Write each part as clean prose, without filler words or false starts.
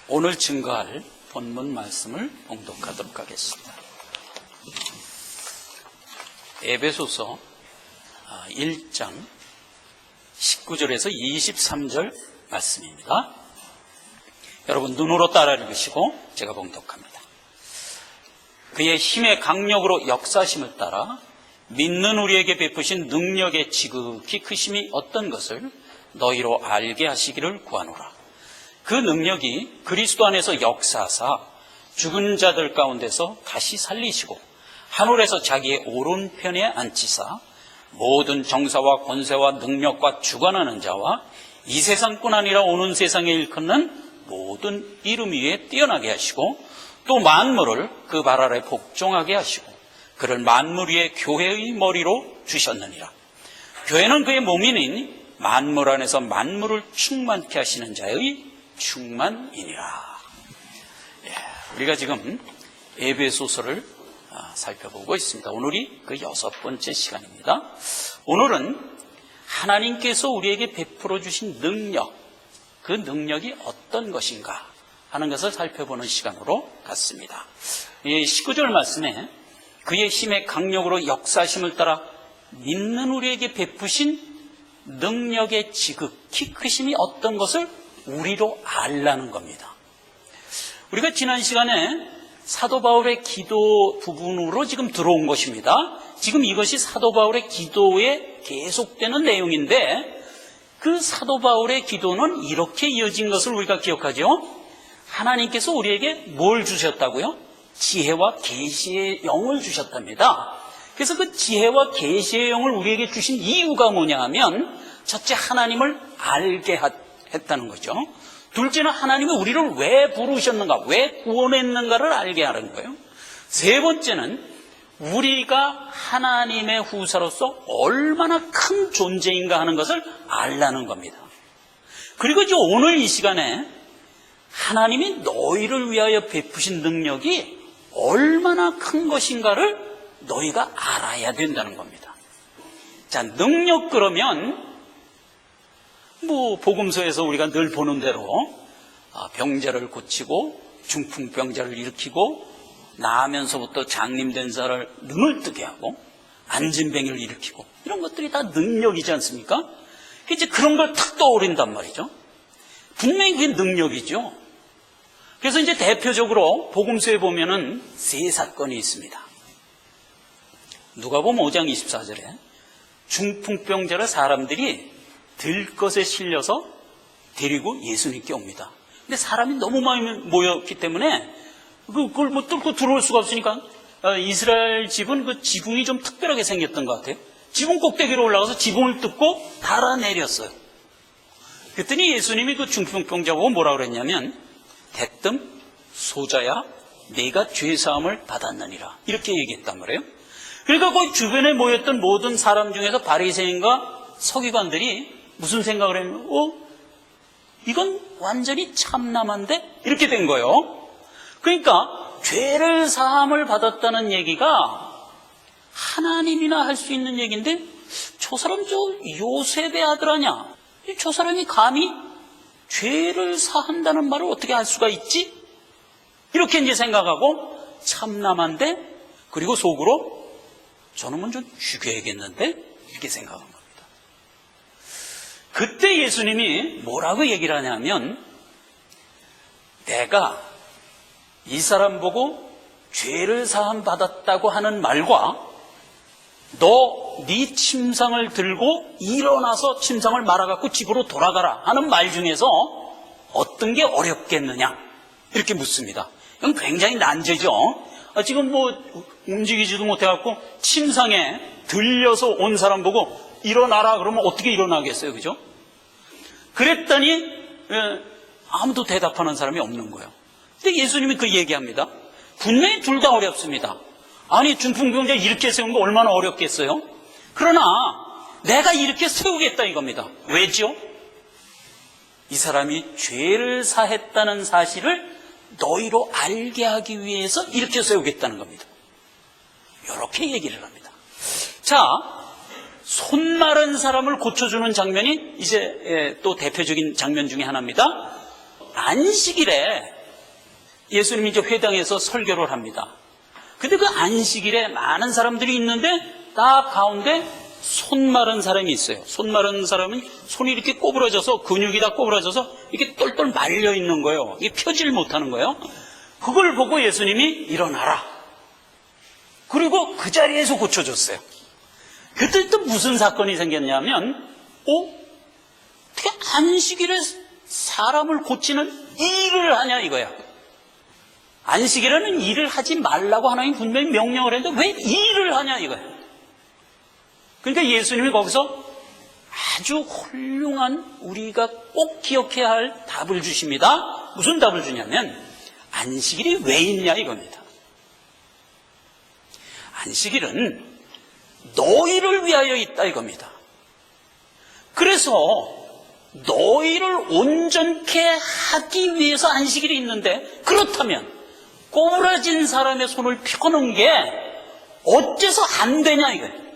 오늘 증거할 본문 말씀을 봉독하도록 하겠습니다. 에베소서 1장 19절에서 23절 말씀입니다. 여러분 눈으로 따라 읽으시고 제가 봉독합니다. 그의 힘의 강력으로 역사심을 따라 믿는 우리에게 베푸신 능력의 지극히 크심이 어떤 것을 너희로 알게 하시기를 구하노라. 그 능력이 그리스도 안에서 역사하사 죽은 자들 가운데서 다시 살리시고 하늘에서 자기의 오른편에 앉히사 모든 정사와 권세와 능력과 주관하는 자와 이 세상뿐 아니라 오는 세상에 일컫는 모든 이름 위에 뛰어나게 하시고 또 만물을 그 발 아래 복종하게 하시고 그를 만물 위에 교회의 머리로 주셨느니라. 교회는 그의 몸이니 만물 안에서 만물을 충만케 하시는 자의 충만이니라. 우리가 지금 에베소서를 살펴보고 있습니다. 오늘이 그 6번째 시간입니다. 오늘은 하나님께서 우리에게 베풀어 주신 능력, 그 능력이 어떤 것인가 하는 것을 살펴보는 시간으로 갔습니다. 19절 말씀에 그의 힘의 강력으로 역사심을 따라 믿는 우리에게 베푸신 능력의 지극히 크심이 어떤 것을 우리로 알라는 겁니다. 우리가 지난 시간에 사도 바울의 기도 부분으로 지금 들어온 것입니다. 지금 이것이 사도 바울의 기도에 계속되는 내용인데 그 사도 바울의 기도는 이렇게 이어진 것을 우리가 기억하죠. 하나님께서 우리에게 뭘 주셨다고요? 지혜와 계시의 영을 주셨답니다. 그래서 그 지혜와 계시의 영을 우리에게 주신 이유가 뭐냐 하면 첫째 하나님을 알게 했다는 거죠. 둘째는 하나님이 우리를 왜 부르셨는가, 왜 구원했는가를 알게 하는 거예요. 세 번째는 우리가 하나님의 후사로서 얼마나 큰 존재인가 하는 것을 알라는 겁니다. 그리고 이제 오늘 이 시간에 하나님이 너희를 위하여 베푸신 능력이 얼마나 큰 것인가를 너희가 알아야 된다는 겁니다. 자, 능력 그러면 복음서에서 우리가 늘 보는 대로 병자를 고치고 중풍병자를 일으키고 나면서부터 장님된 자를 눈을 뜨게 하고 안진뱅이를 일으키고 이런 것들이 다 능력이지 않습니까? 이제 그런 걸 탁 떠오른단 말이죠. 분명히 그게 능력이죠. 그래서 이제 대표적으로 복음서에 보면은 세 사건이 있습니다. 누가복음 5장 24절에 중풍병자를 사람들이 들것에 실려서 데리고 예수님께 옵니다. 근데 사람이 너무 많이 모였기 때문에 그걸 뚫고 들어올 수가 없으니까 이스라엘 집은 그 지붕이 좀 특별하게 생겼던 것 같아요. 지붕 꼭대기로 올라가서 지붕을 뜯고 달아내렸어요. 그랬더니 예수님이 그 중풍병자 보고 뭐라 그랬냐면 대뜸 소자야 네가 죄사함을 받았느니라 이렇게 얘기했단 말이에요. 그러니까 그 주변에 모였던 모든 사람 중에서 바리새인과 서기관들이 무슨 생각을 했냐면 이건 완전히 참남한데? 이렇게 된 거예요. 그러니까 죄를 사함을 받았다는 얘기가 하나님이나 할 수 있는 얘기인데 저 사람 저 요셉의 아들 아냐? 저 사람이 감히 죄를 사한다는 말을 어떻게 할 수가 있지? 이렇게 이제 생각하고 참남한데 그리고 속으로 저놈은 좀 죽여야겠는데 이렇게 생각한 겁니다. 그때 예수님이 뭐라고 얘기를 하냐면 내가 이 사람 보고 죄를 사함 받았다고 하는 말과 너 네 침상을 들고 일어나서 침상을 말아갖고 집으로 돌아가라 하는 말 중에서 어떤 게 어렵겠느냐 이렇게 묻습니다. 이건 굉장히 난제죠. 지금 움직이지도 못해갖고 침상에 들려서 온 사람 보고 일어나라 그러면 어떻게 일어나겠어요, 그죠? 그랬더니 아무도 대답하는 사람이 없는 거예요. 근데 예수님이 그 얘기합니다. 분명히 둘 다 어렵습니다. 아니 중풍병자 이렇게 세운 거 얼마나 어렵겠어요? 그러나 내가 이렇게 세우겠다 이겁니다. 왜죠? 이 사람이 죄를 사했다는 사실을 너희로 알게 하기 위해서 이렇게 세우겠다는 겁니다. 이렇게 얘기를 합니다. 자, 손 마른 사람을 고쳐주는 장면이 이제 또 대표적인 장면 중에 하나입니다. 안식일에 예수님이 이제 회당에서 설교를 합니다. 근데 그 안식일에 많은 사람들이 있는데 딱 가운데 손 마른 사람이 있어요. 손 마른 사람은 손이 이렇게 꼬부라져서, 근육이 다 꼬부라져서 이렇게 똘똘 말려 있는 거예요. 이게 펴질 못하는 거예요. 그걸 보고 예수님이 일어나라. 그리고 그 자리에서 고쳐줬어요. 그때 또 무슨 사건이 생겼냐면, 어떻게 안식일에 사람을 고치는 일을 하냐 이거야. 안식일에는 일을 하지 말라고 하나님 분명히 명령을 했는데 왜 일을 하냐 이거야. 그러니까 예수님이 거기서 아주 훌륭한, 우리가 꼭 기억해야 할 답을 주십니다. 무슨 답을 주냐면 안식일이 왜 있냐 이겁니다. 안식일은 너희를 위하여 있다 이겁니다. 그래서 너희를 온전케 하기 위해서 안식일이 있는데, 그렇다면 꼬부라진 사람의 손을 펴는 게 어째서 안 되냐 이거예요.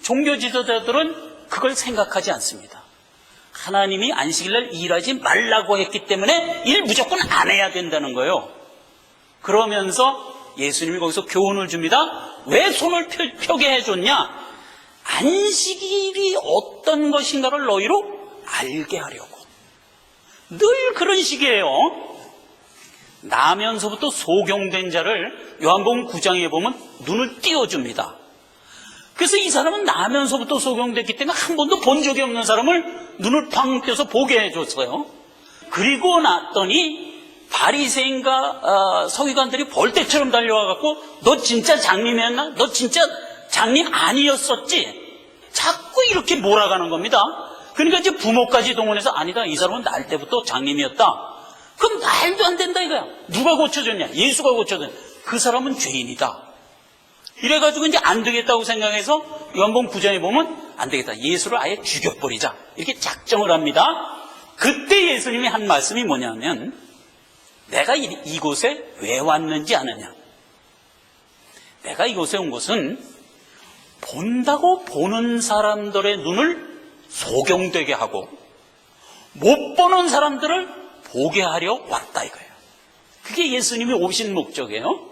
종교 지도자들은 그걸 생각하지 않습니다. 하나님이 안식일날 일하지 말라고 했기 때문에 일 무조건 안 해야 된다는 거예요. 그러면서 예수님이 거기서 교훈을 줍니다. 왜 손을 펴게 해줬냐? 안식일이 어떤 것인가를 너희로 알게 하려고. 늘 그런 식이에요. 나면서부터 소경된 자를 요한복음 9장에 보면 눈을 띄워줍니다. 그래서 이 사람은 나면서부터 소경됐기 때문에 한 번도 본 적이 없는 사람을 눈을 팡 떼서 보게 해줬어요. 그리고 났더니 바리새인과 서기관들이 벌떼처럼 달려와갖고 너 진짜 장님이었나? 너 진짜 장님 아니었었지? 자꾸 이렇게 몰아가는 겁니다. 그러니까 이제 부모까지 동원해서 아니다, 이 사람은 날 때부터 장님이었다. 그럼 말도 안 된다 이거야. 누가 고쳐줬냐? 예수가 고쳐줬냐? 그 사람은 죄인이다. 이래가지고 이제 안 되겠다고 생각해서 요한복음 9장에 보면 안 되겠다, 예수를 아예 죽여버리자, 이렇게 작정을 합니다. 그때 예수님이 한 말씀이 뭐냐면, 내가 이곳에 왜 왔는지 아느냐? 내가 이곳에 온 것은 본다고 보는 사람들의 눈을 소경되게 하고 못 보는 사람들을 보게 하려 왔다 이거예요. 그게 예수님이 오신 목적이에요.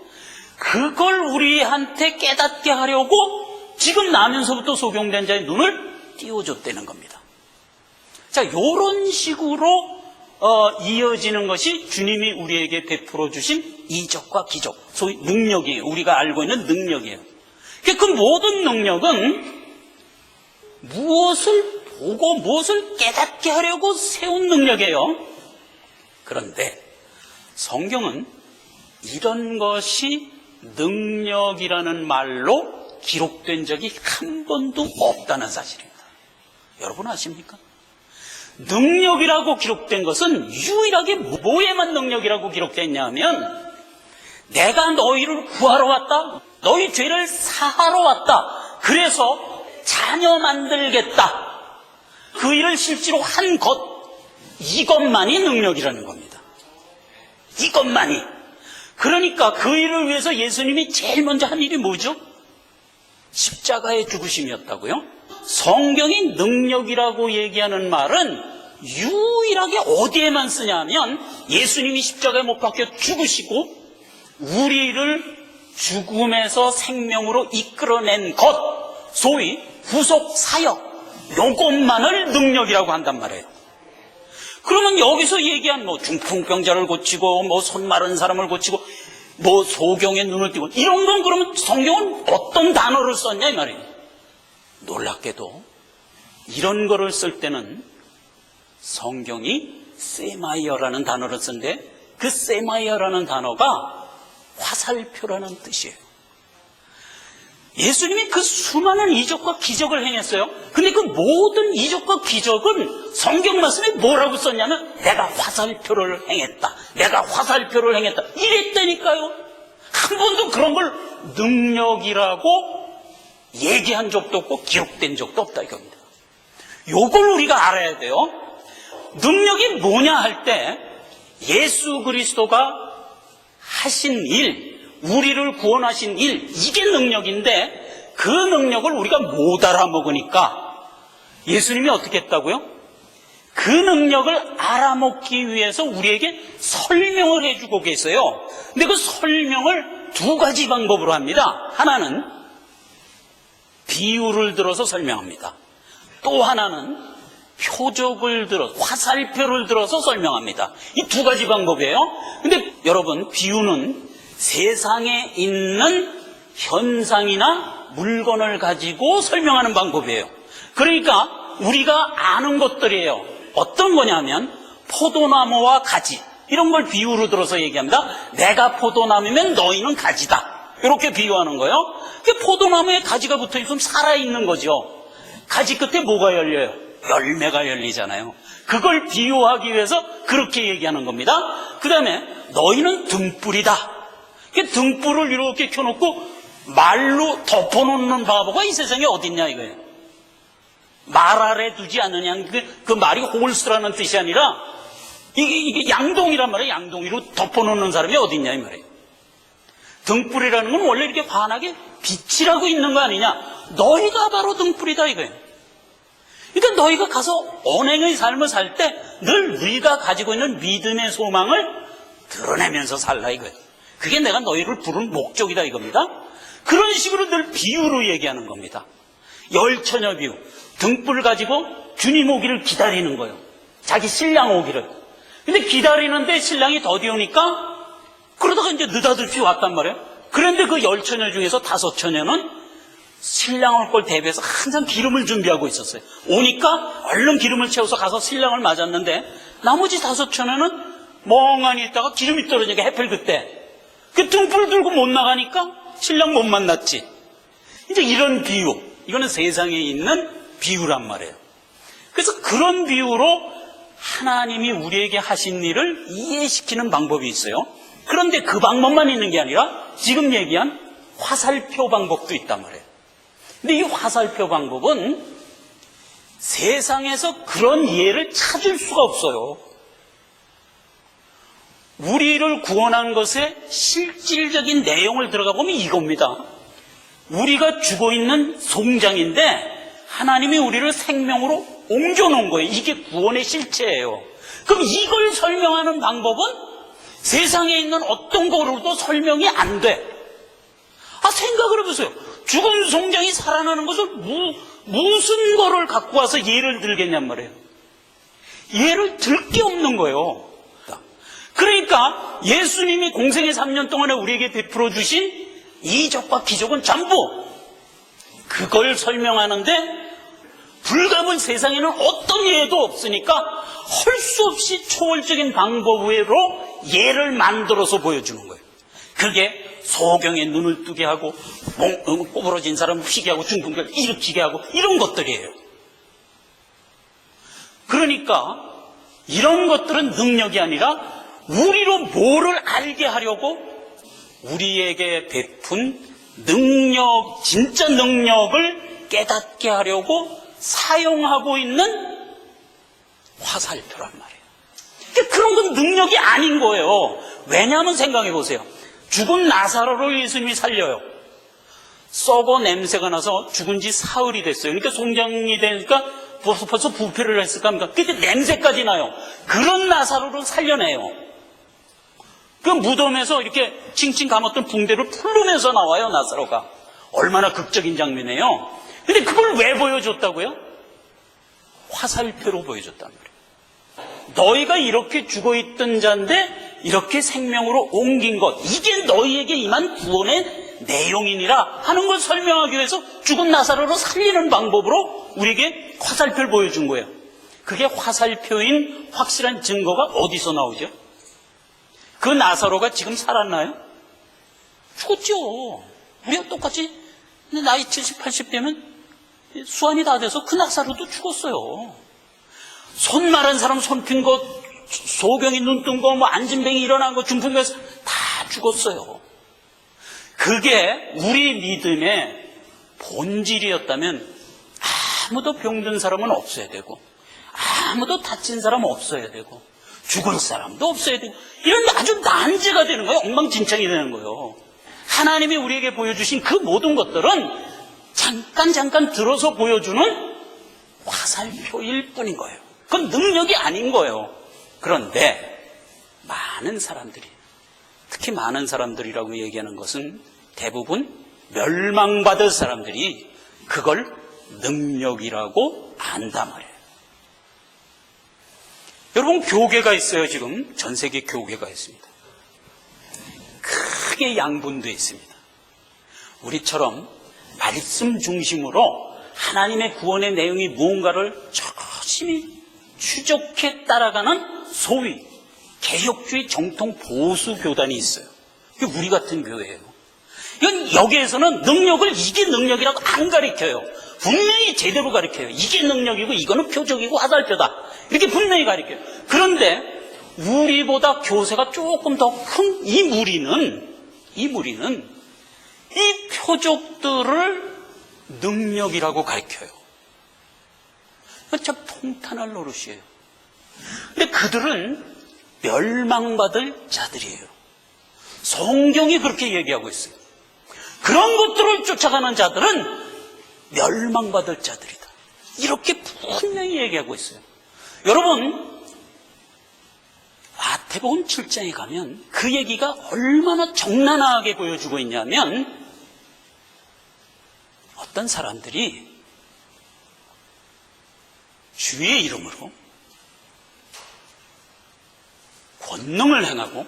그걸 우리한테 깨닫게 하려고 지금 나면서부터 소경된 자의 눈을 띄워줬다는 겁니다. 자, 요런 식으로 이어지는 것이 주님이 우리에게 베풀어 주신 이적과 기적, 소위 능력이에요. 우리가 알고 있는 능력이에요. 그 모든 능력은 무엇을 보고 무엇을 깨닫게 하려고 세운 능력이에요. 그런데 성경은 이런 것이 능력이라는 말로 기록된 적이 한 번도 없다는 사실입니다. 여러분 아십니까? 능력이라고 기록된 것은 유일하게 뭐에만 능력이라고 기록됐냐면, 내가 너희를 구하러 왔다, 너희 죄를 사하러 왔다, 그래서 자녀 만들겠다, 그 일을 실제로 한 것, 이것만이 능력이라는 겁니다. 이것만이. 그러니까 그 일을 위해서 예수님이 제일 먼저 한 일이 뭐죠? 십자가의 죽으심이었다고요? 성경이 능력이라고 얘기하는 말은 유일하게 어디에만 쓰냐면, 예수님이 십자가에 못 박혀 죽으시고 우리를 죽음에서 생명으로 이끌어낸 것, 소위 구속 사역, 요것만을 능력이라고 한단 말이에요. 그러면 여기서 얘기한 중풍병자를 고치고 손 마른 사람을 고치고 소경의 눈을 띄고 이런 건 그러면 성경은 어떤 단어를 썼냐 이 말이에요. 놀랍게도 이런 거를 쓸 때는 성경이 세마이어라는 단어를 쓴데, 그 세마이어라는 단어가 화살표라는 뜻이에요. 예수님이 그 수많은 이적과 기적을 행했어요. 근데 그 모든 이적과 기적은 성경 말씀에 뭐라고 썼냐면, 내가 화살표를 행했다, 내가 화살표를 행했다, 이랬다니까요. 한 번도 그런 걸 능력이라고 얘기한 적도 없고 기록된 적도 없다 이겁니다. 요걸 우리가 알아야 돼요. 능력이 뭐냐 할 때, 예수 그리스도가 하신 일, 우리를 구원하신 일, 이게 능력인데, 그 능력을 우리가 못 알아먹으니까 예수님이 어떻게 했다고요? 그 능력을 알아먹기 위해서 우리에게 설명을 해주고 계세요. 근데 그 설명을 두 가지 방법으로 합니다. 하나는 비유를 들어서 설명합니다. 또 하나는 표적을 들어, 화살표를 들어서 설명합니다. 이 두 가지 방법이에요. 근데 여러분, 비유는 세상에 있는 현상이나 물건을 가지고 설명하는 방법이에요. 그러니까 우리가 아는 것들이에요. 어떤 거냐면 포도나무와 가지, 이런 걸 비유로 들어서 얘기합니다. 내가 포도나무면 너희는 가지다, 이렇게 비유하는 거예요. 포도나무에 가지가 붙어있으면 살아있는 거죠. 가지 끝에 뭐가 열려요? 열매가 열리잖아요. 그걸 비유하기 위해서 그렇게 얘기하는 겁니다. 그 다음에 너희는 등불이다. 등불을 이렇게 켜놓고 말로 덮어놓는 바보가 이 세상에 어딨냐 이거예요. 말 아래 두지 않느냐, 그 말이 홀수라는 뜻이 아니라 이게 양동이란 말이에요. 양동이로 덮어놓는 사람이 어딨냐 이 말이에요. 등불이라는 건 원래 이렇게 환하게 빛이라고 있는 거 아니냐. 너희가 바로 등불이다 이거예요. 그러니까 너희가 가서 언행의 삶을 살 때 늘 우리가 가지고 있는 믿음의 소망을 드러내면서 살라 이거예요. 그게 내가 너희를 부른 목적이다 이겁니다. 그런 식으로 늘 비유로 얘기하는 겁니다. 열처녀 비유. 등불 가지고 주님 오기를 기다리는 거예요. 자기 신랑 오기를. 근데 기다리는데 신랑이 더디 오니까 그러다가 이제 느닷없이 왔단 말이에요. 그런데 그 열처녀 중에서 5처녀는 신랑 올 걸 대비해서 항상 기름을 준비하고 있었어요. 오니까 얼른 기름을 채워서 가서 신랑을 맞았는데 나머지 5처녀는 멍하니 있다가 기름이 떨어지니까 해필 그때 그 등불 들고 못 나가니까 신랑 못 만났지. 이제 이런 비유, 이거는 세상에 있는 비유란 말이에요. 그래서 그런 비유로 하나님이 우리에게 하신 일을 이해시키는 방법이 있어요. 그런데 그 방법만 있는 게 아니라 지금 얘기한 화살표 방법도 있단 말이에요. 근데 이 화살표 방법은 세상에서 그런 예를 찾을 수가 없어요. 우리를 구원한 것의 실질적인 내용을 들어가 보면 이겁니다. 우리가 죽어 있는 송장인데 하나님이 우리를 생명으로 옮겨놓은 거예요. 이게 구원의 실체예요. 그럼 이걸 설명하는 방법은 세상에 있는 어떤 거로도 설명이 안 돼. 생각을 해보세요. 죽은 송장이 살아나는 것을 무슨 거를 갖고 와서 예를 들겠냔 말이에요. 예를 들 게 없는 거예요. 그러니까 예수님이 공생의 3년 동안에 우리에게 베풀어 주신 이적과 기적은 전부 그걸 설명하는데 불가문 세상에는 어떤 예도 없으니까 할 수 없이 초월적인 방법으로 예를 만들어서 보여주는 거예요. 그게 소경의 눈을 뜨게 하고 꼬부러진 사람을 피게 하고 중풍병을 일으키게 하고 이런 것들이에요. 그러니까 이런 것들은 능력이 아니라 우리로 뭐를 알게 하려고 우리에게 베푼 능력, 진짜 능력을 깨닫게 하려고 사용하고 있는 화살표란 말이에요. 그런 건 능력이 아닌 거예요. 왜냐하면 생각해 보세요. 죽은 나사로를 예수님이 살려요. 썩어 냄새가 나서 죽은 지 사흘이 됐어요. 그러니까 송장이 되니까 벌써 부패를 했을 겁니까? 근데 냄새까지 나요. 그런 나사로를 살려내요. 그 무덤에서 이렇게 칭칭 감았던 붕대를 풀르면서 나와요, 나사로가. 얼마나 극적인 장면이에요. 근데 그걸 왜 보여줬다고요? 화살표로 보여줬단 말이에요. 너희가 이렇게 죽어있던 자인데 이렇게 생명으로 옮긴 것, 이게 너희에게 임한 구원의 내용이니라 하는 걸 설명하기 위해서 죽은 나사로를 살리는 방법으로 우리에게 화살표를 보여준 거예요. 그게 화살표인 확실한 증거가 어디서 나오죠? 그 나사로가 지금 살았나요? 죽었죠. 우리가 똑같이 나이 70, 80 되면 수환이 다 돼서 그 나사로도 죽었어요. 손 마른 사람 손 핀 거, 소경이 눈 뜬 거, 안진뱅이 일어난 거, 중풍병 다 죽었어요. 그게 우리 믿음의 본질이었다면 아무도 병든 사람은 없어야 되고 아무도 다친 사람은 없어야 되고 죽은 사람도 없어야 되고 이런 아주 난제가 되는 거예요. 엉망진창이 되는 거예요. 하나님이 우리에게 보여주신 그 모든 것들은 잠깐 들어서 보여주는 화살표일 뿐인 거예요. 그건 능력이 아닌 거예요. 그런데 많은 사람들이, 특히 많은 사람들이라고 얘기하는 것은 대부분 멸망받을 사람들이 그걸 능력이라고 안단 말이에요. 여러분, 교계가 있어요. 지금 전 세계 교계가 있습니다. 크게 양분되어 있습니다. 우리처럼 말씀 중심으로 하나님의 구원의 내용이 무언가를 열심히 추적해 따라가는 소위 개혁주의 정통 보수 교단이 있어요. 그게 우리 같은 교회예요. 이건 여기에서는 능력을 이게 능력이라고 안 가르쳐요. 분명히 제대로 가르쳐요. 이게 능력이고 이거는 표적이고 화살표다. 이렇게 분명히 가르쳐요. 그런데 우리보다 교세가 조금 더 큰 이 무리는 이 표적들을 능력이라고 가르쳐요. 참 통탄할 노릇이에요. 근데 그들은 멸망받을 자들이에요. 성경이 그렇게 얘기하고 있어요. 그런 것들을 쫓아가는 자들은 멸망받을 자들이다. 이렇게 분명히 얘기하고 있어요. 여러분, 마태복음 7장에 가면 그 얘기가 얼마나 적나라하게 보여주고 있냐면 어떤 사람들이 주의 이름으로 권능을 행하고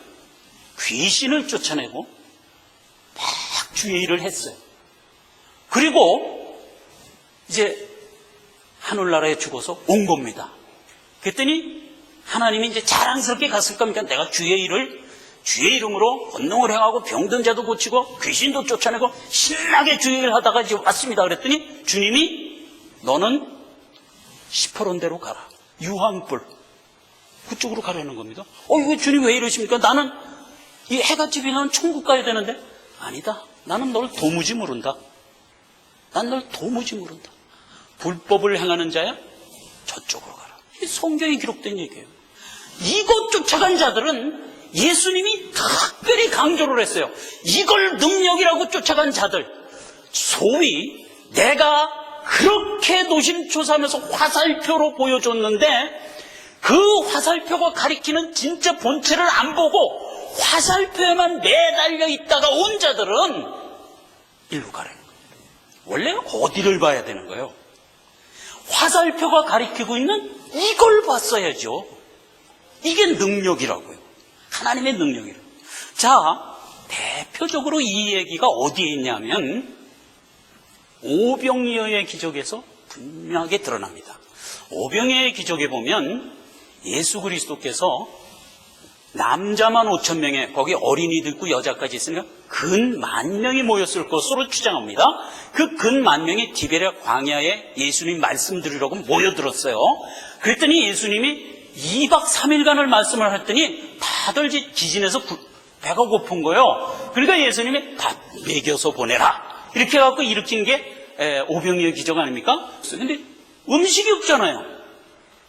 귀신을 쫓아내고 막 주의 일을 했어요. 그리고 이제 하늘나라에 죽어서 온 겁니다. 그랬더니 하나님이 이제 자랑스럽게 갔을 겁니까? 내가 주의 이름으로 권능을 행하고 병든 자도 고치고 귀신도 쫓아내고 신나게 주의 일을 하다가 이제 왔습니다. 그랬더니 주님이 너는 시퍼런대로 가라. 유황불. 그쪽으로 가라는 겁니다. 이거 주님 왜 이러십니까? 나는 이 해가 지면 천국 가야 되는데. 아니다. 나는 널 도무지 모른다. 난 널 도무지 모른다. 불법을 행하는 자야? 저쪽으로 가라. 이게 성경에 기록된 얘기예요. 이것 쫓아간 자들은 예수님이 특별히 강조를 했어요. 이걸 능력이라고 쫓아간 자들, 소위 내가 그렇게 노심초사하면서 화살표로 보여줬는데 그 화살표가 가리키는 진짜 본체를 안 보고 화살표에만 매달려 있다가 온 자들은 일로 가라는 겁니다. 원래 어디를 봐야 되는 거예요? 화살표가 가리키고 있는 이걸 봤어야죠. 이게 능력이라고요. 하나님의 능력이라고. 자, 대표적으로 이 얘기가 어디에 있냐면 오병이어의 기적에서 분명하게 드러납니다. 오병이어의 기적에 보면 예수 그리스도께서 남자만 5,000명에 거기 어린이도 있고 여자까지 있으니까 근 10,000명이 모였을 것으로 추정합니다. 그 근 10,000명이 디베랴 광야에 예수님 말씀 들으려고 모여들었어요. 그랬더니 예수님이 2박 3일간을 말씀을 했더니 다들 기진해서 배가 고픈 거예요. 그러니까 예수님이 밥 먹여서 보내라. 이렇게 해갖고 일으킨 게 오병이어 기적 아닙니까? 근데 음식이 없잖아요.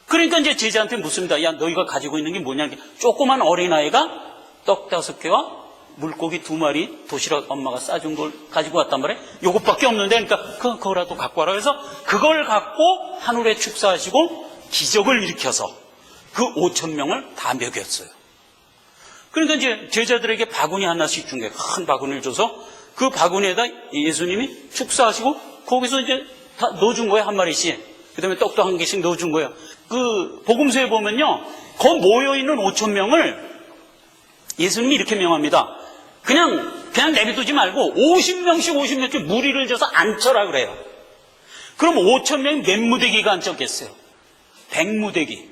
그러니까 이제 제자한테 묻습니다. 야, 너희가 가지고 있는 게 뭐냐? 조그만 어린아이가 떡 5개와 물고기 2마리 도시락 엄마가 싸준 걸 가지고 왔단 말이에요. 요것밖에 없는데, 그러니까 그거라도 갖고 와라. 그래서 그걸 갖고 하늘에 축사하시고 기적을 일으켜서 그 5,000명을 다 먹였어요. 그러니까 이제 제자들에게 바구니 하나씩 준 거예요. 큰 바구니를 줘서 그 바구니에다 예수님이 축사하시고 거기서 이제 다 넣어준 거예요. 한 마리씩. 그 다음에 떡도 한 개씩 넣어준 거예요. 그 복음서에 보면요, 거기 모여있는 5,000명을 예수님이 이렇게 명합니다. 그냥 내비두지 말고 50명씩 무리를 져서 앉혀라 그래요. 그럼 5,000명이 몇 무대기가 앉혔겠어요? 100무대기.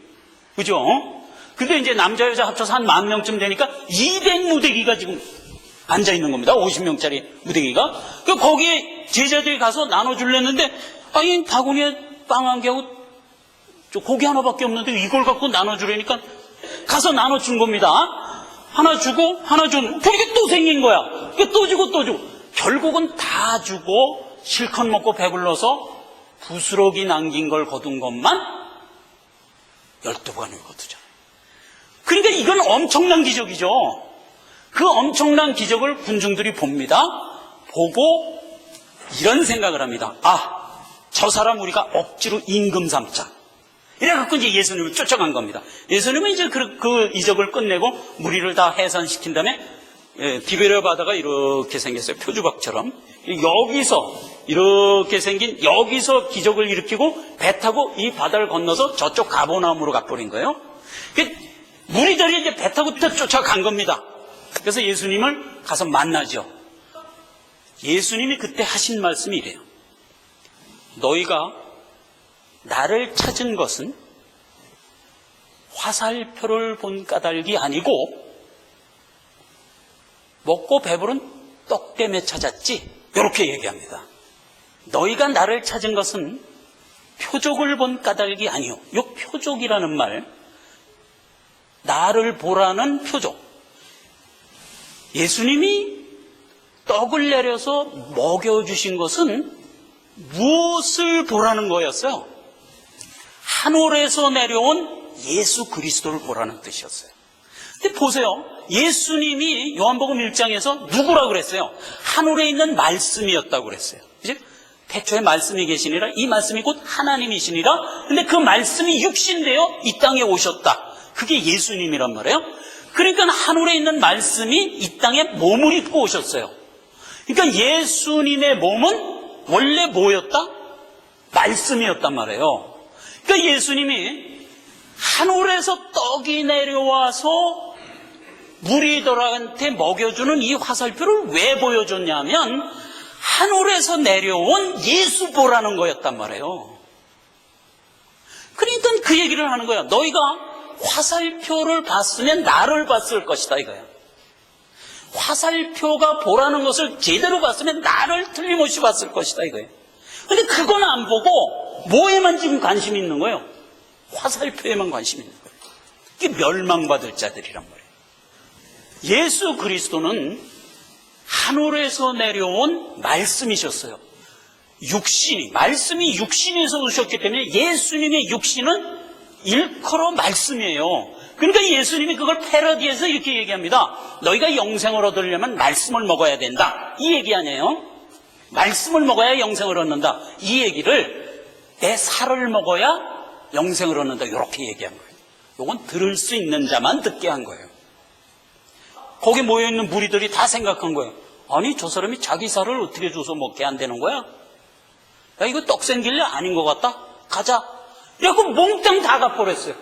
그죠? 근데 이제 남자 여자 합쳐서 한 10,000명쯤 되니까 200무대기가 지금 앉아있는 겁니다. 50명짜리 무대기가. 거기에 제자들이 가서 나눠주려는데 아니 바구니에 빵 한 개하고 고기 하나밖에 없는데 이걸 갖고 나눠주려니까 가서 나눠준 겁니다. 하나 주고 하나 준. 그러니까 또 생긴 거야. 또 주고 또 주고. 결국은 다 주고 실컷 먹고 배불러서 부스러기 남긴 걸 거둔 것만 12관을 거두잖아요. 그러니까 이건 엄청난 기적이죠. 그 엄청난 기적을 군중들이 봅니다. 보고 이런 생각을 합니다. 아, 저 사람 우리가 억지로 임금 삼자. 이래갖고 이제 예수님을 쫓아간 겁니다. 예수님은 이제 그 이적을 끝내고 무리를 다 해산시킨 다음에 디베랴 바다가 이렇게 생겼어요. 표주박처럼. 여기서 이렇게 생긴 여기서 기적을 일으키고 배 타고 이 바다를 건너서 저쪽 가버나움으로 가버린 거예요. 무리들이 이제 배 타고 쫓아간 겁니다. 그래서 예수님을 가서 만나죠. 예수님이 그때 하신 말씀이 이래요. 너희가 나를 찾은 것은 화살표를 본 까닭이 아니고 먹고 배부른 떡 때문에 찾았지. 이렇게 얘기합니다. 너희가 나를 찾은 것은 표적을 본 까닭이 아니요. 이 표적이라는 말, 나를 보라는 표적. 예수님이 떡을 내려서 먹여주신 것은 무엇을 보라는 거였어요? 하늘에서 내려온 예수 그리스도를 보라는 뜻이었어요. 근데 보세요. 예수님이 요한복음 1장에서 누구라고 그랬어요? 하늘에 있는 말씀이었다고 그랬어요. 이제 태초에 말씀이 계시니라, 이 말씀이 곧 하나님이시니라. 근데 그 말씀이 육신되어 이 땅에 오셨다. 그게 예수님이란 말이에요. 그러니까 하늘에 있는 말씀이 이 땅에 몸을 입고 오셨어요. 그러니까 예수님의 몸은 원래 뭐였다? 말씀이었단 말이에요. 그러니까 예수님이 하늘에서 떡이 내려와서 무리들한테 먹여주는 이 화살표를 왜 보여줬냐면 하늘에서 내려온 예수 보라는 거였단 말이에요. 그러니까 그 얘기를 하는 거야. 너희가 화살표를 봤으면 나를 봤을 것이다 이거야. 화살표가 보라는 것을 제대로 봤으면 나를 틀림없이 봤을 것이다 이거예요. 근데 그건 안 보고 뭐에만 지금 관심이 있는 거예요? 화살표에만 관심이 있는 거예요. 이게 멸망받을 자들이란 말이에요. 예수 그리스도는 하늘에서 내려온 말씀이셨어요. 말씀이 육신에서 오셨기 때문에 예수님의 육신은 일컬어 말씀이에요. 그러니까 예수님이 그걸 패러디해서 이렇게 얘기합니다. 너희가 영생을 얻으려면 말씀을 먹어야 된다. 이 얘기 아니에요. 말씀을 먹어야 영생을 얻는다. 이 얘기를 내 살을 먹어야 영생을 얻는다. 이렇게 얘기한 거예요. 이건 들을 수 있는 자만 듣게 한 거예요. 거기 모여있는 무리들이 다 생각한 거예요. 아니 저 사람이 자기 살을 어떻게 줘서 먹게 안 되는 거야? 야 이거 떡 생길래 아닌 것 같다. 가자. 이러고 몽땅 다 가버렸어요.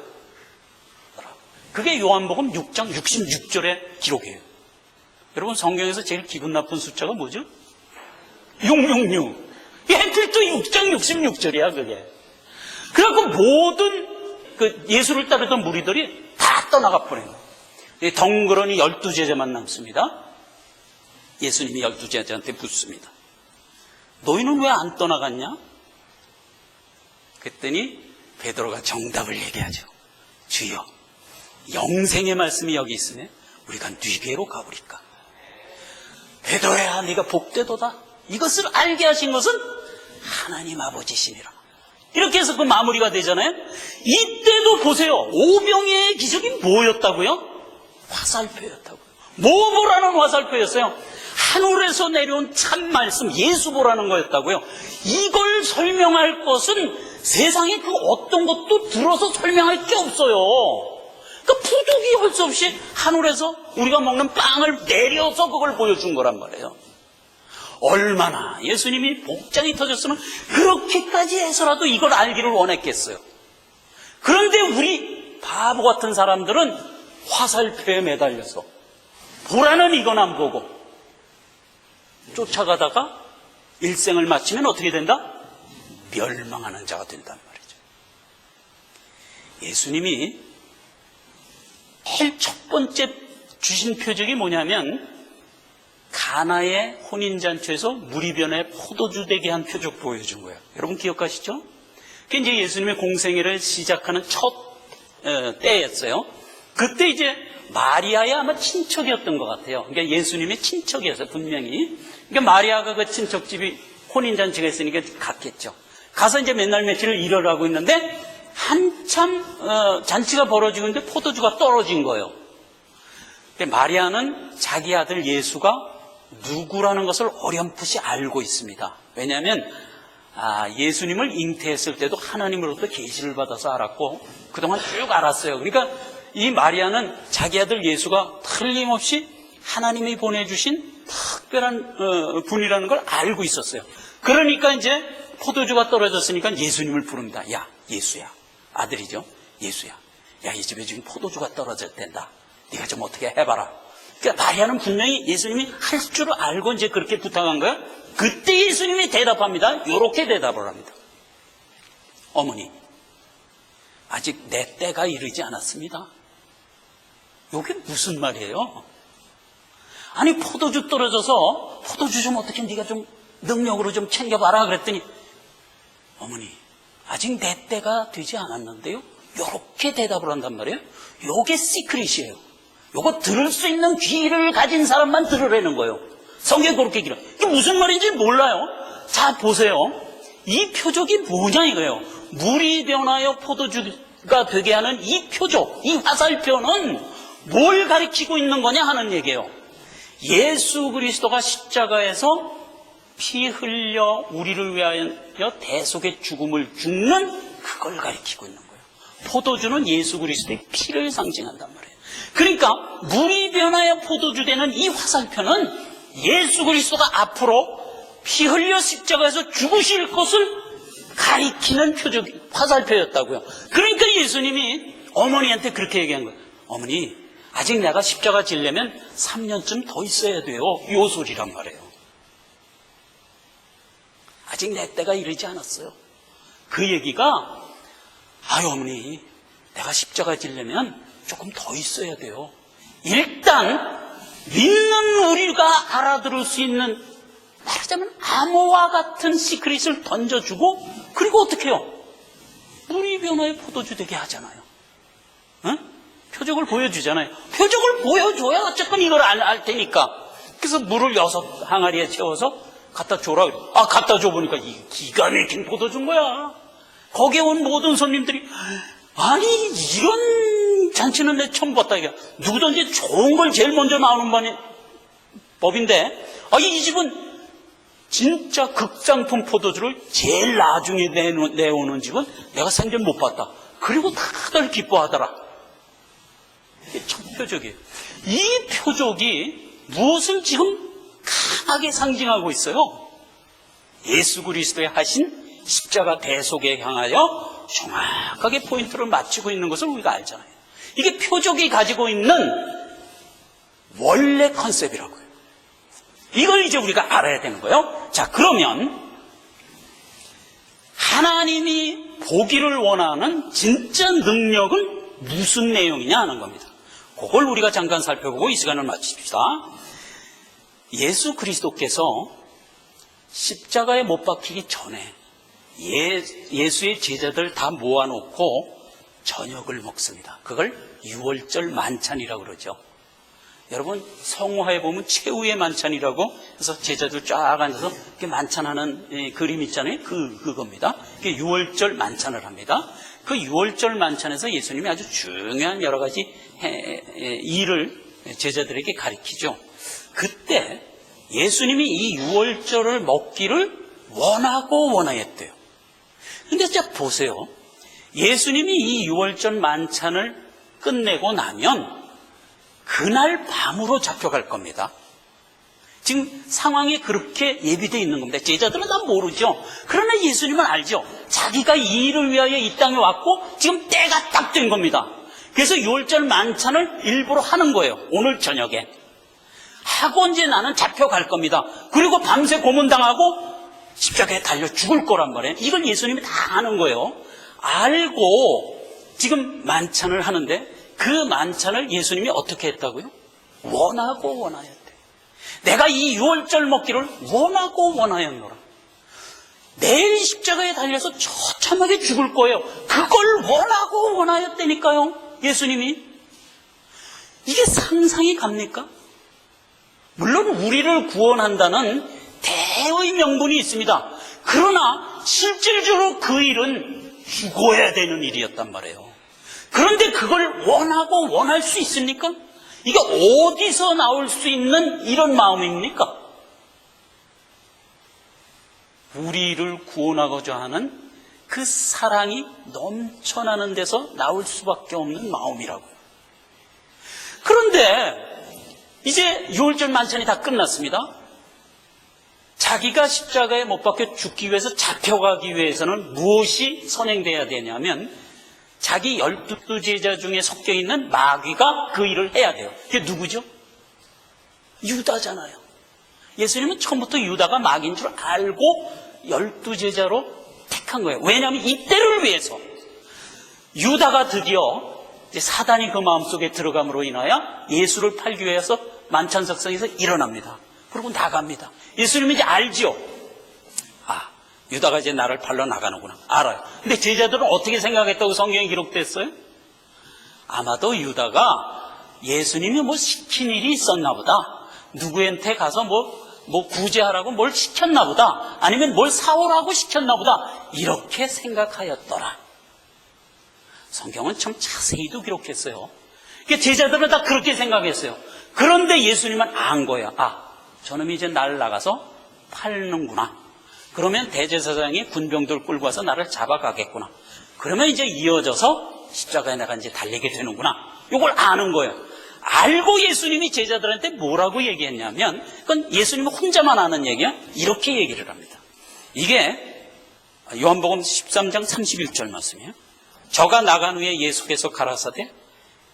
그게 요한복음 6장 66절의 기록이에요. 여러분 성경에서 제일 기분 나쁜 숫자가 뭐죠? 666. 하필 또 6장 66절이야 그게. 그래갖고 모든 그 예수를 따르던 무리들이 다 떠나가 버린 거예요. 덩그러니 12제자만 남습니다. 예수님이 12제자한테 묻습니다. 너희는 왜 안 떠나갔냐? 그랬더니 베드로가 정답을 얘기하죠. 주여, 영생의 말씀이 여기 있으면 우리가 네게로 가버릴까? 베드로야, 네가 복되도다. 이것을 알게 하신 것은 하나님 아버지시니라. 이렇게 해서 그 마무리가 되잖아요. 이때도 보세요. 오병이의 기적이 뭐였다고요? 화살표였다고요. 뭐 보라는 화살표였어요? 하늘에서 내려온 참 말씀, 예수 보라는 거였다고요. 이걸 설명할 것은 세상에 그 어떤 것도 들어서 설명할 게 없어요. 그러니까 부족이 할 수 없이 하늘에서 우리가 먹는 빵을 내려서 그걸 보여준 거란 말이에요. 얼마나 예수님이 복장이 터졌으면 그렇게까지 해서라도 이걸 알기를 원했겠어요. 그런데 우리 바보 같은 사람들은 화살표에 매달려서 보라는 이건 안 보고 쫓아가다가 일생을 마치면 어떻게 된다? 멸망하는 자가 된단 말이죠. 예수님이 제일 첫 번째 주신 표적이 뭐냐면 가나의 혼인잔치에서 무리변에 포도주 되게 한 표적 보여준 거예요. 여러분 기억하시죠? 그게 이제 예수님의 공생애를 시작하는 첫 때였어요. 그때 이제 마리아의 아마 친척이었던 것 같아요. 그러니까 예수님의 친척이었어요, 분명히. 그러니까 마리아가 그 친척집이 혼인잔치가 있으니까 갔겠죠. 가서 이제 맨날 며칠을 일을 하고 있는데 한참 잔치가 벌어지고 있는데 포도주가 떨어진 거예요. 근데 마리아는 자기 아들 예수가 누구라는 것을 어렴풋이 알고 있습니다. 왜냐하면 예수님을 잉태했을 때도 하나님으로부터 계시를 받아서 알았고 그동안 쭉 알았어요. 그러니까 이 마리아는 자기 아들 예수가 틀림없이 하나님이 보내주신 특별한 분이라는 걸 알고 있었어요. 그러니까 이제 포도주가 떨어졌으니까 예수님을 부릅니다. 야, 예수야. 아들이죠. 예수야. 야, 이 집에 지금 포도주가 떨어질 텐다. 네가 좀 어떻게 해봐라. 그러니까 마리아는 분명히 예수님이 할 줄 알고 이제 그렇게 부탁한 거예요. 그때 예수님이 대답합니다. 이렇게 대답을 합니다. 어머니, 아직 내 때가 이르지 않았습니다. 이게 무슨 말이에요? 아니, 포도주 떨어져서 포도주 좀 어떻게 네가 좀 능력으로 좀 챙겨봐라 그랬더니 어머니, 아직 내 때가 되지 않았는데요. 이렇게 대답을 한단 말이에요. 이게 시크릿이에요. 이거 들을 수 있는 귀를 가진 사람만 들으라는 거예요. 성경이 그렇게 길어요. 이게 무슨 말인지 몰라요. 자, 보세요. 이 표적이 뭐냐 이거예요. 물이 변하여 포도주가 되게 하는 이 표적, 이 화살표는 뭘 가리키고 있는 거냐 하는 얘기예요. 예수 그리스도가 십자가에서 피 흘려 우리를 위하여 대속의 죽음을 죽는 그걸 가리키고 있는 거예요. 포도주는 예수 그리스도의 피를 상징한단 말이에요. 그러니까 물이 변하여 포도주 되는 이 화살표는 예수 그리스도가 앞으로 피 흘려 십자가에서 죽으실 것을 가리키는 표적, 화살표였다고요. 그러니까 예수님이 어머니한테 그렇게 얘기한 거예요. 어머니, 아직 내가 십자가 지려면 3년쯤 더 있어야 돼요. 요 소리란 말이에요. 아직 내 때가 이르지 않았어요. 그 얘기가 아유 어머니, 내가 십자가 지려면 조금 더 있어야 돼요. 일단 믿는 우리가 알아들을 수 있는, 말하자면 암호와 같은 시크릿을 던져주고, 그리고 어떻게 해요? 물이 변화에 포도주 되게 하잖아요. 응? 표적을 보여주잖아요. 표적을 보여줘야 어쨌건 이걸 알 테니까. 그래서 물을 6항아리에 채워서 갖다 줘라. 갖다 줘보니까 이 기가 막힌 포도주인 거야. 거기에 온 모든 손님들이 아니 이런 잔치는 내 처음 봤다. 이게 누구든지 좋은 걸 제일 먼저 나오는 법인데 이 집은 진짜 극상품 포도주를 제일 나중에 내오는 집은 내가 생전 못 봤다. 그리고 다들 기뻐하더라. 이게 첫 표적이에요. 이 표적이 무엇을 지금 강하게 상징하고 있어요? 예수 그리스도의 하신 십자가 대속에 향하여 정확하게 포인트를 맞추고 있는 것을 우리가 알잖아요. 이게 표적이 가지고 있는 원래 컨셉이라고요. 이걸 이제 우리가 알아야 되는 거예요. 자, 그러면 하나님이 보기를 원하는 진짜 능력은 무슨 내용이냐 하는 겁니다. 그걸 우리가 잠깐 살펴보고 이 시간을 마칩시다. 예수 그리스도께서 십자가에 못 박히기 전에 예수의 제자들 다 모아놓고 저녁을 먹습니다. 그걸 유월절 만찬이라고 그러죠. 여러분 성화에 보면 최후의 만찬이라고 해서 제자들 쫙 앉아서 이렇게 만찬하는 그림 있잖아요. 그겁니다. 그게 유월절 만찬을 합니다. 그 유월절 만찬에서 예수님이 아주 중요한 여러 가지 일을 제자들에게 가르치죠. 그때 예수님이 이 유월절을 먹기를 원하고 원하였대요. 근데 자 보세요. 예수님이 이 유월절 만찬을 끝내고 나면 그날 밤으로 잡혀갈 겁니다. 지금 상황이 그렇게 예비되어 있는 겁니다. 제자들은 다 모르죠. 그러나 예수님은 알죠. 자기가 이 일을 위하여 이 땅에 왔고 지금 때가 딱 된 겁니다. 그래서 유월절 만찬을 일부러 하는 거예요. 오늘 저녁에. 하고 이제 나는 잡혀갈 겁니다. 그리고 밤새 고문당하고 십자가에 달려 죽을 거란 말이에요. 이걸 예수님이 다 아는 거예요. 알고 지금 만찬을 하는데 그 만찬을 예수님이 어떻게 했다고요? 원하고 원하였대. 내가 이 유월절 먹기를 원하고 원하였노라. 내일 십자가에 달려서 처참하게 죽을 거예요. 그걸 원하고 원하였다니까요. 예수님이. 이게 상상이 갑니까? 물론 우리를 구원한다는 대의 명분이 있습니다. 그러나 실질적으로 그 일은 죽어야 되는 일이었단 말이에요. 그런데 그걸 원하고 원할 수 있습니까? 이게 어디서 나올 수 있는 이런 마음입니까? 우리를 구원하고자 하는 그 사랑이 넘쳐나는 데서 나올 수밖에 없는 마음이라고요. 그런데 이제 6월절 만찬이 다 끝났습니다. 자기가 십자가에 못 박혀 죽기 위해서 잡혀가기 위해서는 무엇이 선행돼야 되냐면 자기 12제자 중에 섞여 있는 마귀가 그 일을 해야 돼요. 그게 누구죠? 유다잖아요. 예수님은 처음부터 유다가 마귀인 줄 알고 12제자로 택한 거예요. 왜냐하면 이때를 위해서 유다가 드디어 이제 사단이 그 마음속에 들어감으로 인하여 예수를 팔기 위해서 만찬석상에서 일어납니다. 그리고 나갑니다. 예수님이 이제 알죠. 아, 유다가 이제 나를 팔러 나가는구나. 알아요. 근데 제자들은 어떻게 생각했다고 성경에 기록됐어요? 아마도 유다가 예수님이 뭐 시킨 일이 있었나 보다. 누구한테 가서 뭐 구제하라고 뭘 시켰나 보다. 아니면 뭘 사오라고 시켰나 보다. 이렇게 생각하였더라. 성경은 참 자세히도 기록했어요. 제자들은 다 그렇게 생각했어요. 그런데 예수님은 안 거야. 아, 저놈이 이제 나를 나가서 팔는구나. 그러면 대제사장이 군병들 끌고 와서 나를 잡아가겠구나. 그러면 이제 이어져서 십자가에 내가 이제 달리게 되는구나. 이걸 아는 거예요. 알고 예수님이 제자들한테 뭐라고 얘기했냐면, 그건 예수님이 혼자만 아는 얘기야. 이렇게 얘기를 합니다. 이게 요한복음 13장 31절 말씀이에요. 저가 나간 후에 예수께서 가라사대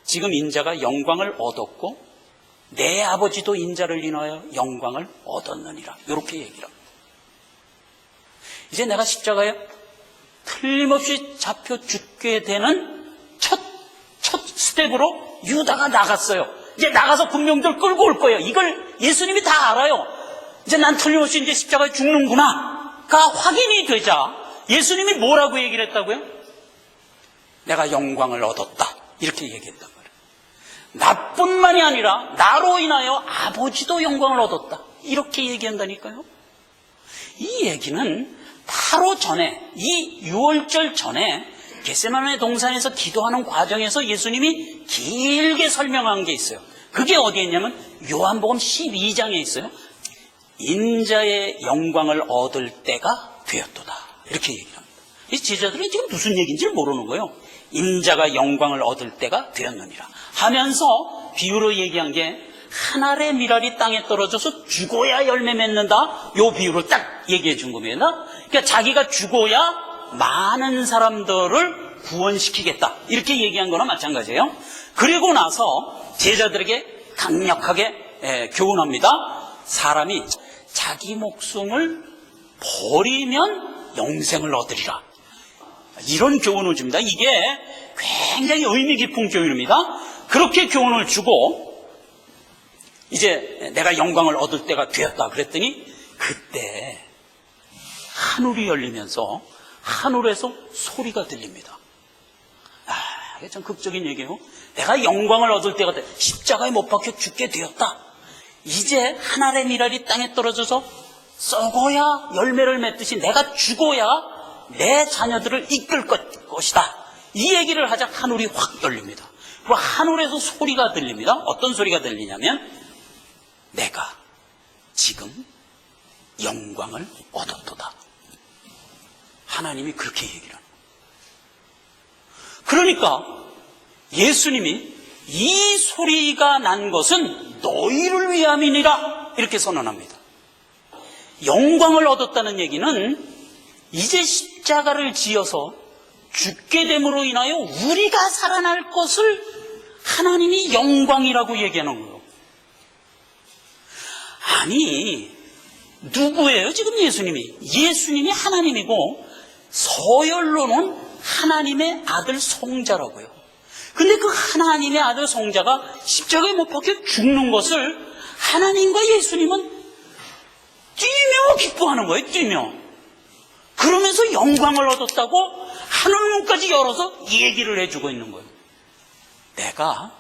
지금 인자가 영광을 얻었고 내 아버지도 인자를 인하여 영광을 얻었느니라. 이렇게 얘기를 합니다. 이제 내가 십자가에 틀림없이 잡혀 죽게 되는 첫 스텝으로 유다가 나갔어요. 이제 나가서 군병들 끌고 올 거예요. 이걸 예수님이 다 알아요. 이제 난 틀림없이 이제 십자가에 죽는구나가 확인이 되자 예수님이 뭐라고 얘기를 했다고요? 내가 영광을 얻었다. 이렇게 얘기했단 말이에요. 나뿐만이 아니라 나로 인하여 아버지도 영광을 얻었다. 이렇게 얘기한다니까요. 이 얘기는 바로 전에, 이 6월절 전에 겟세마네 동산에서 기도하는 과정에서 예수님이 길게 설명한 게 있어요. 그게 어디에 있냐면 요한복음 12장에 있어요. 인자의 영광을 얻을 때가 되었도다. 이렇게 얘기를 합니다. 이 제자들은 지금 무슨 얘기인지 모르는 거예요. 인자가 영광을 얻을 때가 되었느니라 하면서 비유로 얘기한 게 한 알의 밀알이 땅에 떨어져서 죽어야 열매 맺는다. 요 비유를 딱 얘기해 준 겁니다. 그러니까 자기가 죽어야 많은 사람들을 구원시키겠다. 이렇게 얘기한 거나 마찬가지예요. 그리고 나서 제자들에게 강력하게 교훈합니다. 사람이 자기 목숨을 버리면 영생을 얻으리라. 이런 교훈을 줍니다. 이게 굉장히 의미 깊은 교훈입니다. 그렇게 교훈을 주고 이제 내가 영광을 얻을 때가 되었다 그랬더니 그때 하늘이 열리면서 하늘에서 소리가 들립니다. 이게 참 극적인 얘기예요. 내가 영광을 얻을 때가 돼. 십자가에 못 박혀 죽게 되었다. 이제 한 알의 밀알이 땅에 떨어져서 썩어야 열매를 맺듯이 내가 죽어야 내 자녀들을 이끌 것이다. 이 얘기를 하자 하늘이 확 열립니다. 그리고 하늘에서 소리가 들립니다. 어떤 소리가 들리냐면 내가 지금 영광을 얻었도다. 하나님이 그렇게 얘기를 합니다. 그러니까 예수님이 이 소리가 난 것은 너희를 위함이니라 이렇게 선언합니다. 영광을 얻었다는 얘기는 이제 십자가를 지어서 죽게 됨으로 인하여 우리가 살아날 것을 하나님이 영광이라고 얘기하는 거예요. 아니, 누구예요 지금 예수님이? 예수님이 하나님이고 서열로는 하나님의 아들 성자라고요. 근데 그 하나님의 아들 성자가 십자가에 못 박혀 죽는 것을 하나님과 예수님은 뛰며 기뻐하는 거예요. 뛰며. 그러면서 영광을 얻었다고 하늘문까지 열어서 얘기를 해주고 있는 거예요. 내가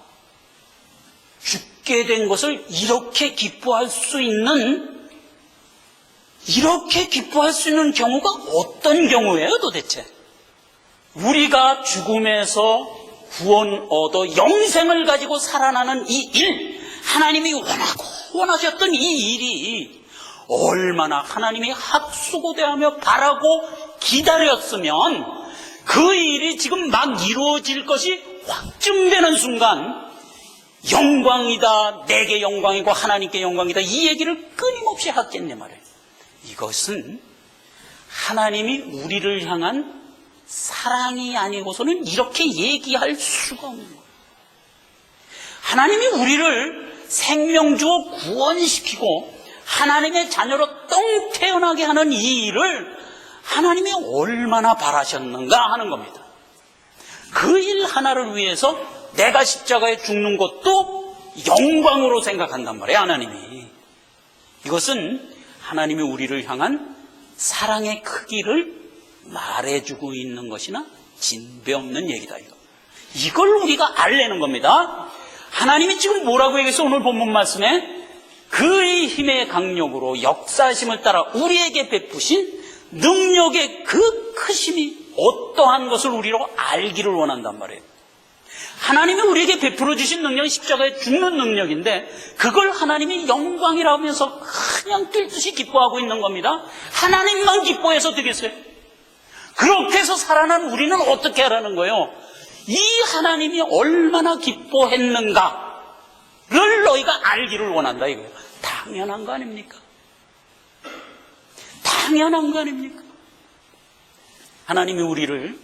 죽게 된 것을 이렇게 기뻐할 수 있는 경우가 어떤 경우예요 도대체? 우리가 죽음에서 구원 얻어 영생을 가지고 살아나는 이 일, 하나님이 원하셨던 이 일이 얼마나 하나님이 학수고대하며 바라고 기다렸으면 그 일이 지금 막 이루어질 것이 확증되는 순간 영광이다, 내게 영광이고 하나님께 영광이다, 이 얘기를 끊임없이 하겠네 말이에요. 이것은 하나님이 우리를 향한 사랑이 아니고서는 이렇게 얘기할 수가 없는 거예요. 하나님이 우리를 생명 주어 구원시키고 하나님의 자녀로 똥 태어나게 하는 이 일을 하나님이 얼마나 바라셨는가 하는 겁니다. 그 일 하나를 위해서 내가 십자가에 죽는 것도 영광으로 생각한단 말이에요, 하나님이. 이것은 하나님이 우리를 향한 사랑의 크기를 말해주고 있는 것이나 진배 없는 얘기다, 이걸 우리가 알려는 겁니다. 하나님이 지금 뭐라고 얘기해서 오늘 본문 말씀에 그의 힘의 강력으로 역사하심을 따라 우리에게 베푸신 능력의 그 크심이 어떠한 것을 우리로 알기를 원한단 말이에요. 하나님이 우리에게 베풀어 주신 능력은 십자가에 죽는 능력인데 그걸 하나님이 영광이라고 하면서 그냥 뛸 듯이 기뻐하고 있는 겁니다. 하나님만 기뻐해서 되겠어요? 그렇게 해서 살아난 우리는 어떻게 하라는 거예요? 이 하나님이 얼마나 기뻐했는가를 너희가 알기를 원한다 이거예요. 당연한 거 아닙니까? 당연한 거 아닙니까? 하나님이 우리를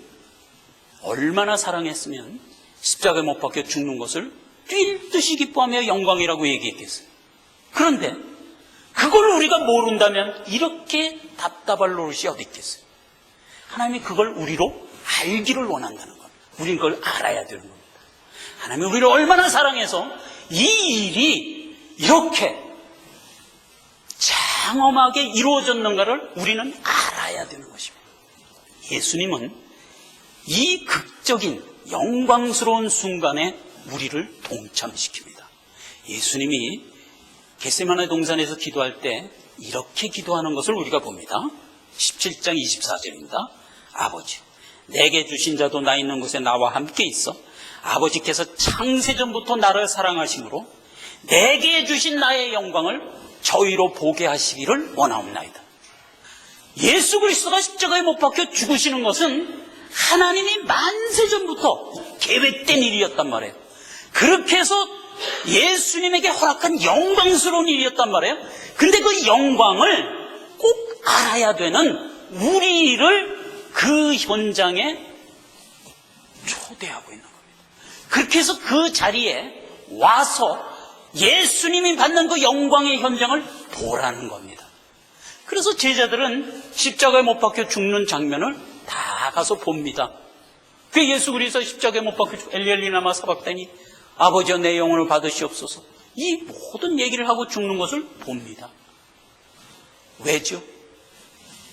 얼마나 사랑했으면 십자가에 못 박혀 죽는 것을 뛸 듯이 기뻐하며 영광이라고 얘기했겠어요. 그런데 그걸 우리가 모른다면 이렇게 답답할 노릇이 어디 있겠어요? 하나님이 그걸 우리로 알기를 원한다는 겁니다. 우린 그걸 알아야 되는 겁니다. 하나님이 우리를 얼마나 사랑해서 이 일이 이렇게 장엄하게 이루어졌는가를 우리는 알아야 되는 것입니다. 예수님은 이 극적인 영광스러운 순간에 우리를 동참시킵니다. 예수님이 겟세마네 동산에서 기도할 때 이렇게 기도하는 것을 우리가 봅니다. 17장 24절입니다. 아버지, 내게 주신 자도 나 있는 곳에 나와 함께 있어 아버지께서 창세전부터 나를 사랑하심으로 내게 주신 나의 영광을 저희로 보게 하시기를 원하옵나이다. 예수 그리스도가 십자가에 못 박혀 죽으시는 것은 하나님이 만세전부터 계획된 일이었단 말이에요. 그렇게 해서 예수님에게 허락한 영광스러운 일이었단 말이에요. 근데 그 영광을 꼭 알아야 되는 우리를 그 현장에 초대하고 있는 겁니다. 그렇게 해서 그 자리에 와서 예수님이 받는 그 영광의 현장을 보라는 겁니다. 그래서 제자들은 십자가에 못 박혀 죽는 장면을 다 가서 봅니다. 그 예수 그리스도 십자가에 못 박혀 엘리엘리나마 사박다니 아버지여 내 영혼을 받으시옵소서, 이 모든 얘기를 하고 죽는 것을 봅니다. 왜죠?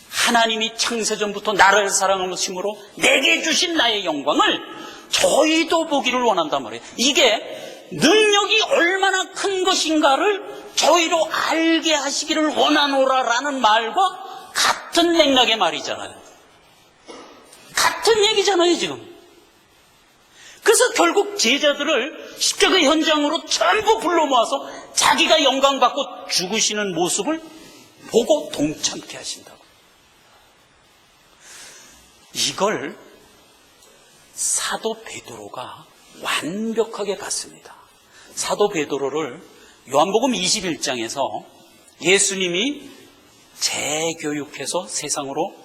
하나님이 창세전부터 나를 사랑하심으로 내게 주신 나의 영광을 저희도 보기를 원한단 말이에요. 이게 능력이 얼마나 큰 것인가를 저희로 알게 하시기를 원하노라라는 말과 같은 맥락의 말이잖아요. 같은 얘기잖아요, 지금. 그래서 결국 제자들을 십자가 현장으로 전부 불러 모아서 자기가 영광 받고 죽으시는 모습을 보고 동참케 하신다고. 이걸 사도 베드로가 완벽하게 봤습니다. 사도 베드로를 요한복음 21장에서 예수님이 재교육해서 세상으로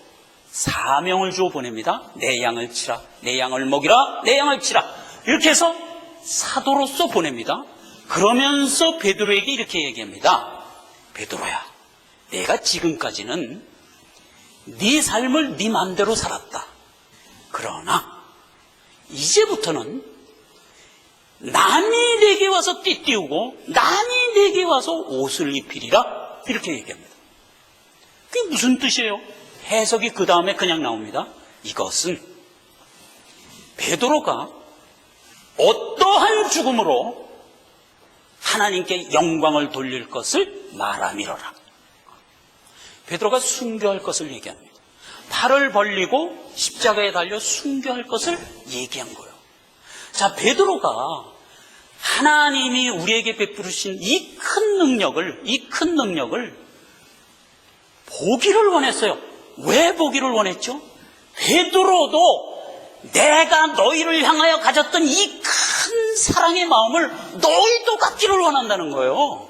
사명을 주어 보냅니다. 내 양을 치라, 내 양을 먹이라, 내 양을 치라, 이렇게 해서 사도로서 보냅니다. 그러면서 베드로에게 이렇게 얘기합니다. 베드로야, 내가 지금까지는 네 삶을 네 마음대로 살았다. 그러나 이제부터는 남이 내게 와서 띠띠우고 남이 내게 와서 옷을 입히리라, 이렇게 얘기합니다. 그게 무슨 뜻이에요? 해석이 그 다음에 그냥 나옵니다. 이것은 베드로가 어떠한 죽음으로 하나님께 영광을 돌릴 것을 말하미러라. 베드로가 순교할 것을 얘기합니다. 팔을 벌리고 십자가에 달려 순교할 것을 얘기한 거예요. 자, 베드로가 하나님이 우리에게 베푸신 이 큰 능력을 보기를 원했어요. 왜 보기를 원했죠? 베드로도 내가 너희를 향하여 가졌던 이 큰 사랑의 마음을 너희도 갖기를 원한다는 거예요.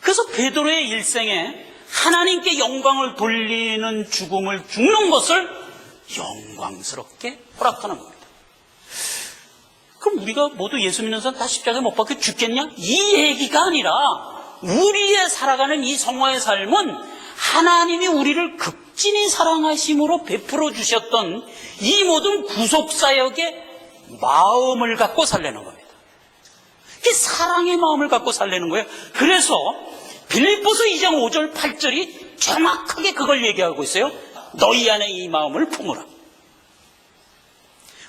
그래서 베드로의 일생에 하나님께 영광을 돌리는 죽음을 죽는 것을 영광스럽게 허락하는 겁니다. 그럼 우리가 모두 예수 믿는 사람 다 십자가에 못 박혀 죽겠냐? 이 얘기가 아니라 우리의 살아가는 이 성화의 삶은 하나님이 우리를 극진히 사랑하심으로 베풀어 주셨던 이 모든 구속사역의 마음을 갖고 살려는 겁니다. 그 사랑의 마음을 갖고 살려는 거예요. 그래서 빌립보서 2장 5절 8절이 정확하게 그걸 얘기하고 있어요. 너희 안에 이 마음을 품으라.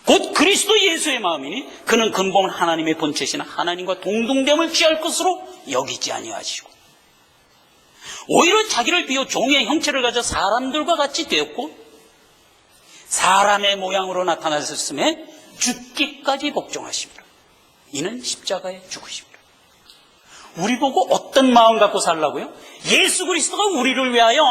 곧 그리스도 예수의 마음이니 그는 근본 하나님의 본체시나 하나님과 동등됨을 취할 것으로 여기지 아니하시고 오히려 자기를 비워 종의 형체를 가져 사람들과 같이 되었고 사람의 모양으로 나타나셨음에 죽기까지 복종하십니다. 이는 십자가에 죽으십니다. 우리 보고 어떤 마음 갖고 살라고요? 예수 그리스도가 우리를 위하여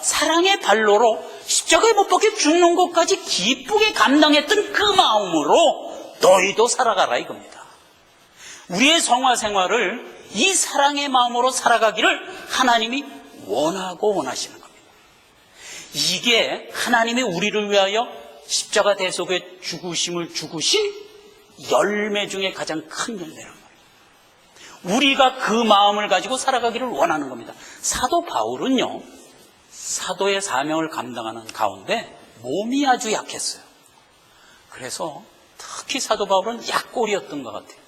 사랑의 발로로 십자가에 못 박혀 죽는 것까지 기쁘게 감당했던 그 마음으로 너희도 살아가라 이겁니다. 우리의 성화 생활을 이 사랑의 마음으로 살아가기를 하나님이 원하고 원하시는 겁니다. 이게 하나님이 우리를 위하여 십자가 대속의 죽으심을 죽으신 열매 중에 가장 큰 열매라는 거예요. 우리가 그 마음을 가지고 살아가기를 원하는 겁니다. 사도 바울은요, 사도의 사명을 감당하는 가운데 몸이 아주 약했어요. 그래서 특히 사도 바울은 약골이었던 것 같아요.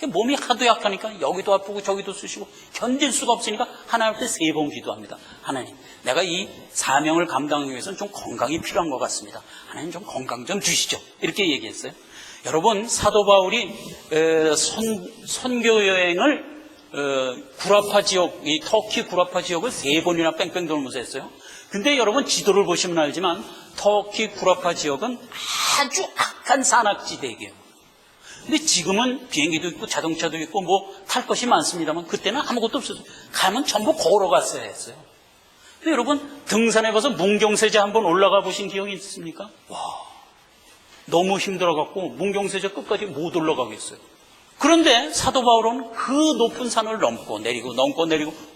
몸이 하도 약하니까 여기도 아프고 저기도 쑤시고 견딜 수가 없으니까 하나님한테 3번 기도합니다. 하나님, 내가 이 사명을 감당하기 위해서는 좀 건강이 필요한 것 같습니다. 하나님 좀 건강 좀 주시죠. 이렇게 얘기했어요. 여러분, 사도 바울이 선교 여행을 구라파 지역, 이 터키 구라파 지역을 3번이나 뺑뺑 돌면서 했어요. 근데 여러분 지도를 보시면 알지만 터키 구라파 지역은 아주 악한 산악지대예요. 근데 지금은 비행기도 있고 자동차도 있고 뭐 탈 것이 많습니다만 그때는 아무것도 없었어요. 가면 전부 걸어갔어야 했어요. 근데 여러분 등산해봐서 문경세제 한번 올라가 보신 기억이 있습니까? 와, 너무 힘들어갖고 문경세제 끝까지 못 올라가겠어요. 그런데 사도 바울은 그 높은 산을 넘고 내리고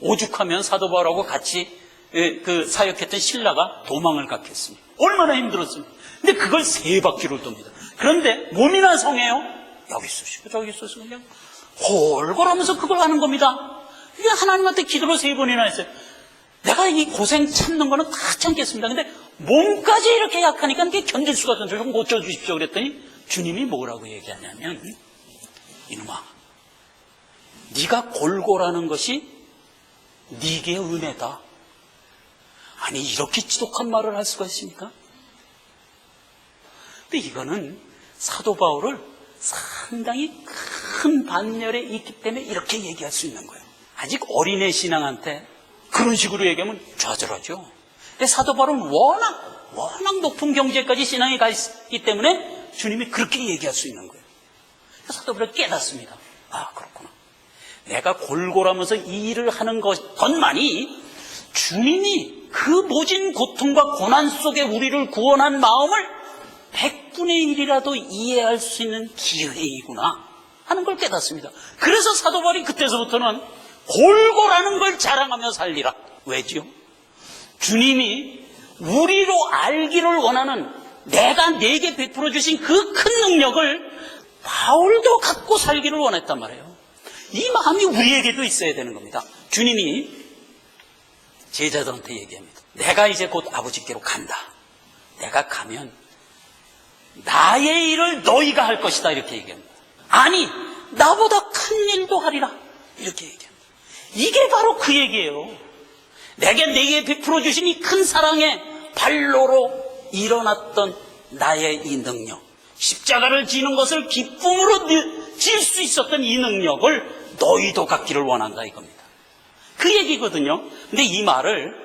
오죽하면 사도 바울하고 같이 그 사역했던 신라가 도망을 갔겠습니까? 얼마나 힘들었습니까? 근데 그걸 3바퀴를 돕니다. 그런데 몸이나 성해요. 여기 쑤시고 저기 쑤시고 그냥 골골하면서 그걸 하는 겁니다. 이게 하나님한테 기도를 3번이나 했어요. 내가 이 고생 참는 거는 다 참겠습니다. 근데 몸까지 이렇게 약하니까 이게 견딜 수가 없어서 좀 고쳐주십시오 그랬더니 주님이 뭐라고 얘기하냐면 이놈아, 네가 골골하는 것이 네게 은혜다. 아니 이렇게 지독한 말을 할 수가 있습니까? 근데 이거는 사도 바울을 상당히 큰 반열에 있기 때문에 이렇게 얘기할 수 있는 거예요. 아직 어린애 신앙한테 그런 식으로 얘기하면 좌절하죠. 근데 사도 바울은 워낙 높은 경지까지 신앙이 가 있기 때문에 주님이 그렇게 얘기할 수 있는 거예요. 사도 바울이 깨닫습니다. 아, 그렇구나. 내가 골골하면서 이 일을 하는 것만이 주님이 그 모진 고통과 고난 속에 우리를 구원한 마음을 100분의 1이라도 이해할 수 있는 기회이구나 하는 걸 깨닫습니다. 그래서 사도 바울이 그때서부터는 골골하는 걸 자랑하며 살리라. 왜지요? 주님이 우리로 알기를 원하는 내가 내게 베풀어 주신 그 큰 능력을 바울도 갖고 살기를 원했단 말이에요. 이 마음이 우리에게도 있어야 되는 겁니다. 주님이 제자들한테 얘기합니다. 내가 이제 곧 아버지께로 간다. 내가 가면 나의 일을 너희가 할 것이다. 이렇게 얘기합니다. 아니, 나보다 큰 일도 하리라. 이렇게 얘기합니다. 이게 바로 그 얘기예요. 내게 베풀어 주신 이 큰 사랑의 발로로 일어났던 나의 이 능력, 십자가를 지는 것을 기쁨으로 질 수 있었던 이 능력을 너희도 갖기를 원한다 이겁니다. 그 얘기거든요. 근데 이 말을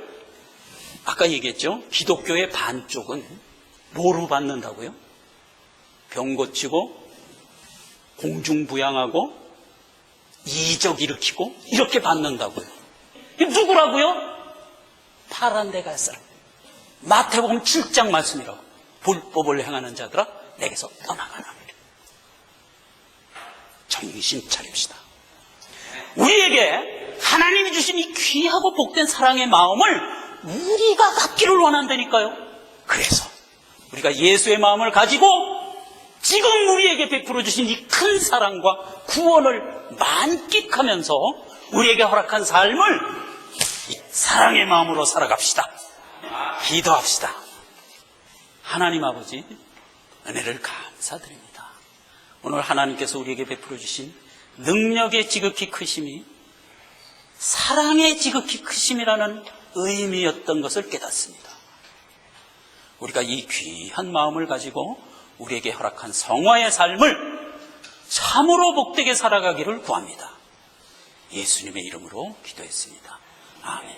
아까 얘기했죠. 기독교의 반쪽은 뭐로 받는다고요? 병 고치고 공중부양하고 이적 일으키고 이렇게 받는다고요. 누구라고요? 파란 데 갈 사람. 마태복음 7장 말씀이라고. 불법을 행하는 자들아 내게서 떠나가라. 정신 차립시다. 우리에게 하나님이 주신 이 귀하고 복된 사랑의 마음을 우리가 갖기를 원한다니까요. 그래서 우리가 예수의 마음을 가지고 지금 우리에게 베풀어 주신 이 큰 사랑과 구원을 만끽하면서 우리에게 허락한 삶을 이 사랑의 마음으로 살아갑시다. 기도합시다. 하나님 아버지, 은혜를 감사드립니다. 오늘 하나님께서 우리에게 베풀어 주신 능력의 지극히 크심이 사랑의 지극히 크심이라는 의미였던 것을 깨닫습니다. 우리가 이 귀한 마음을 가지고 우리에게 허락한 성화의 삶을 참으로 복되게 살아가기를 구합니다. 예수님의 이름으로 기도했습니다. 아멘.